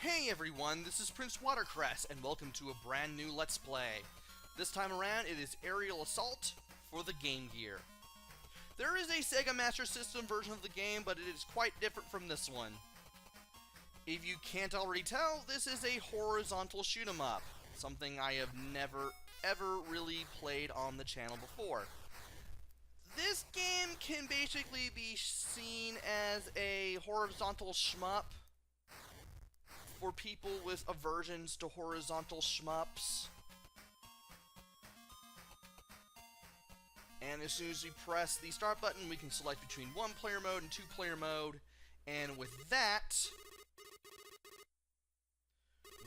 Hey everyone, this is PrinceWatercress, and welcome to a brand new Let's Play. This time around, it is Aerial Assault for the Game Gear. There is a Sega Master System version of the game, but it is quite different from this one. If you can't already tell, this is a horizontal shoot-'em-up, something I have never, ever really played on the channel before. This game can basically be seen as a horizontal shmup for people with aversions to horizontal shmups. And as soon as we press the start button, we can select between one-player mode and two-player mode, and with that,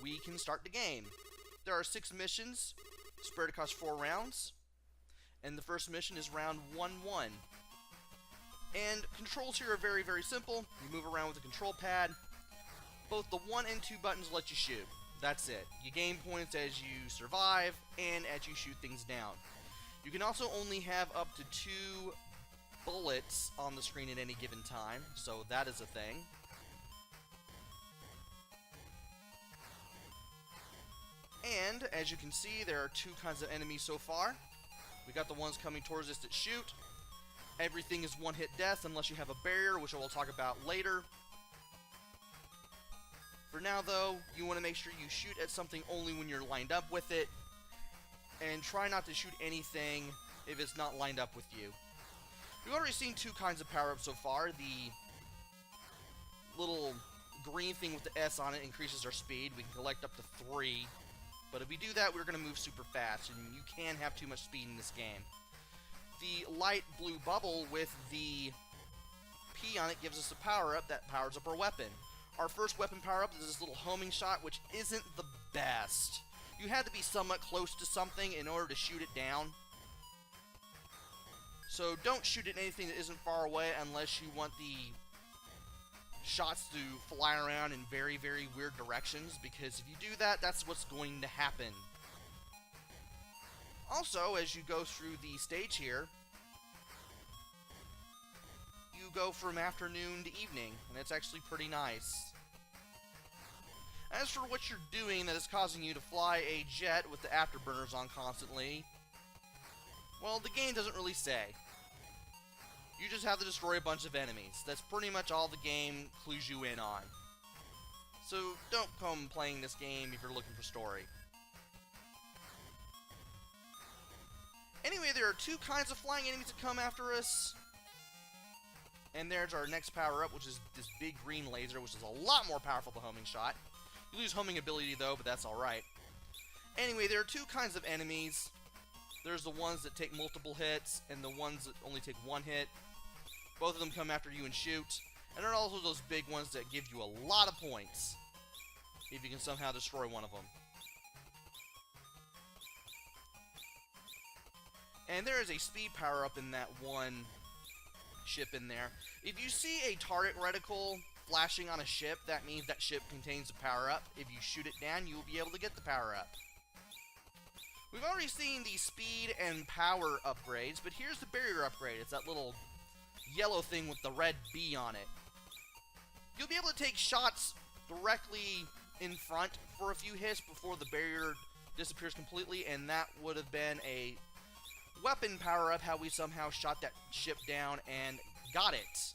we can start the game. There are 6 missions, spread across 4 rounds, and the first mission is round 1-1. And controls here are very, very simple. You move around with the control pad. Both the 1 and 2 buttons let you shoot. That's it. You gain points as you survive and as you shoot things down. You can also only have up to 2 bullets on the screen at any given time, so that is a thing. And as you can see, there are 2 kinds of enemies so far. We got the ones coming towards us that shoot. Everything is one-hit death unless you have a barrier, which I will talk about later. For now, though, you want to make sure you shoot at something only when you're lined up with it, and try not to shoot anything if it's not lined up with you. We've already seen 2 kinds of power-ups so far. The little green thing with the S on it increases our speed. We can collect up to 3, but if we do that, we're going to move super fast, and you can have too much speed in this game. The light blue bubble with the P on it gives us a power-up that powers up our weapon. Our first weapon power-up is this little homing shot, which isn't the best. You had to be somewhat close to something in order to shoot it down. So don't shoot at anything that isn't far away unless you want the shots to fly around in very, very weird directions, because if you do that, that's what's going to happen. Also, as you go through the stage here, you go from afternoon to evening, and it's actually pretty nice. As for what you're doing that is causing you to fly a jet with the afterburners on constantly, well, the game doesn't really say. You just have to destroy a bunch of enemies. That's pretty much all the game clues you in on. So don't come playing this game if you're looking for story. Anyway, there are 2 kinds of flying enemies that come after us. And there's our next power-up, which is this big green laser, which is a lot more powerful than homing shot. You lose homing ability, though, but that's alright. Anyway, there are 2 kinds of enemies. There's the ones that take multiple hits, and the ones that only take 1 hit. Both of them come after you and shoot. And there are also those big ones that give you a lot of points, if you can somehow destroy one of them. And there is a speed power-up in that one ship in there. If you see a turret reticle flashing on a ship, that means that ship contains a power-up. If you shoot it down, you will be able to get the power-up. We've already seen the speed and power upgrades, but here's the barrier upgrade. It's that little yellow thing with the red B on it. You'll be able to take shots directly in front for a few hits before the barrier disappears completely, and that would have been a weapon power-up, how we somehow shot that ship down and got it.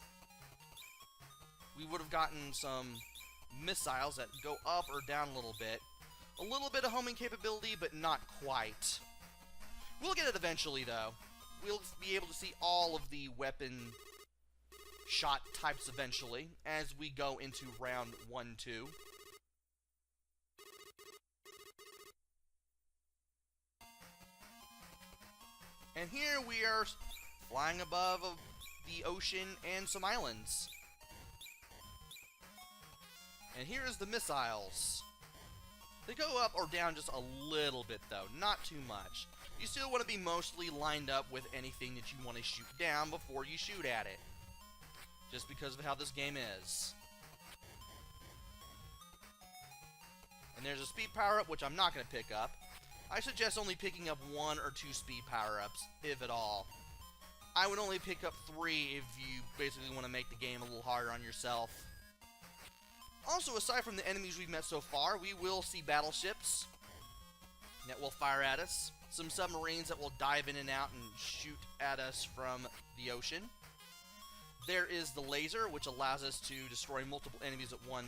We would have gotten some missiles that go up or down a little bit. A little bit of homing capability, but not quite. We'll get it eventually, though. We'll be able to see all of the weapon shot types eventually, as we go into round 1-2. And here we are flying above the ocean and some islands. And here is the missiles. They go up or down just a little bit, though, not too much. You still want to be mostly lined up with anything that you want to shoot down before you shoot at it, just because of how this game is. And there's a speed power-up, which I'm not going to pick up. I suggest only picking up 1 or 2 speed power-ups, if at all. I would only pick up 3 if you basically want to make the game a little harder on yourself. Also, aside from the enemies we've met so far, we will see battleships that will fire at us, some submarines that will dive in and out and shoot at us from the ocean. There is the laser, which allows us to destroy multiple enemies at one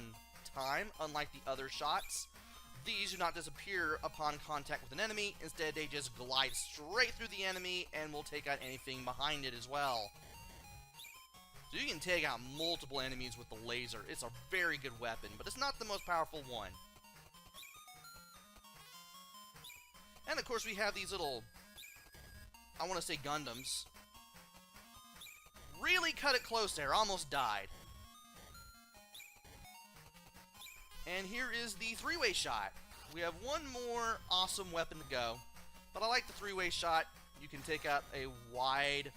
time, unlike the other shots. These do not disappear upon contact with an enemy, instead they just glide straight through the enemy and will take out anything behind it as well. So you can take out multiple enemies with the laser. It's a very good weapon, but it's not the most powerful one. And of course we have these little, I want to say Gundams. Really cut it close there, almost died. And here is the three-way shot. We have one more awesome weapon to go, but I like the three-way shot. You can take out a wide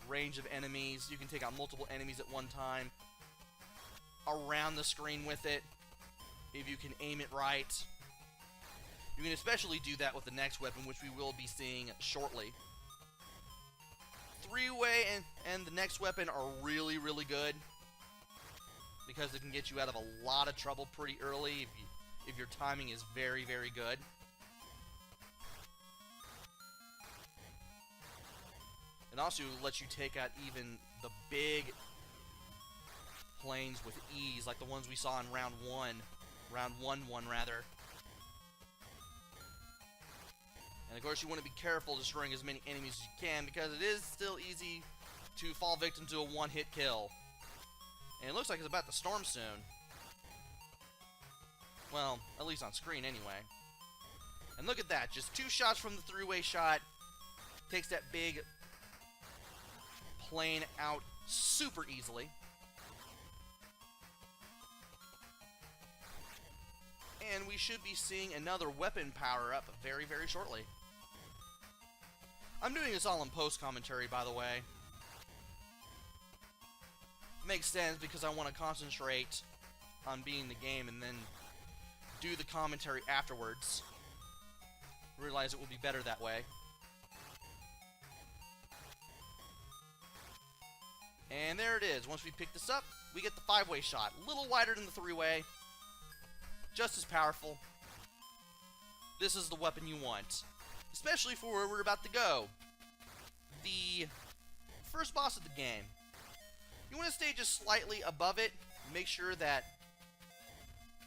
range of enemies. You can take out multiple enemies at one time around the screen with it, if you can aim it right. You can especially do that with the next weapon, which we will be seeing shortly. Three-way and the next weapon are really, really good, because it can get you out of a lot of trouble pretty early if your timing is very, very good. It also lets you take out even the big planes with ease, like the ones we saw in round 1 rather. And of course you want to be careful destroying as many enemies as you can, because it is still easy to fall victim to a one-hit kill. And it looks like it's about to storm soon. Well, at least on screen anyway. And look at that, just 2 shots from the three-way shot takes that big plane out super easily. And we should be seeing another weapon power-up very, very shortly. I'm doing this all in post-commentary, by the way. Makes sense, because I want to concentrate on beating the game and then do the commentary afterwards. Realize it will be better that way. And there it is. Once we pick this up, we get the 5-way shot. A little wider than the 3-way. Just as powerful. This is the weapon you want, especially for where we're about to go. The first boss of the game. You want to stay just slightly above it. Make sure that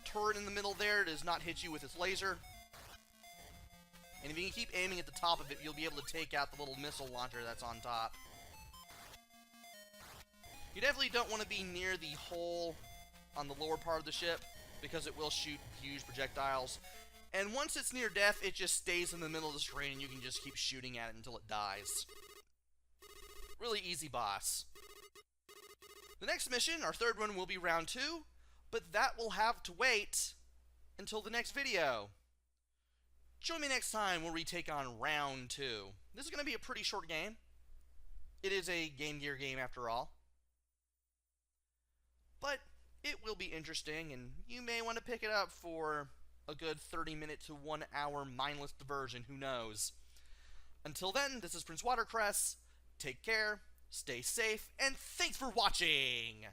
turret in the middle there does not hit you with its laser. And if you can keep aiming at the top of it, you'll be able to take out the little missile launcher that's on top. You definitely don't want to be near the hole on the lower part of the ship, because it will shoot huge projectiles. And once it's near death, it just stays in the middle of the screen and you can just keep shooting at it until it dies. Really easy boss. The next mission, our third one, will be round 2, but that will have to wait until the next video. Join me next time where we take on round 2. This is going to be a pretty short game. It is a Game Gear game after all. But it will be interesting, and you may want to pick it up for a good 30-minute to 1-hour mindless diversion, who knows. Until then, this is PrinceWatercress. Take care, stay safe, and thanks for watching!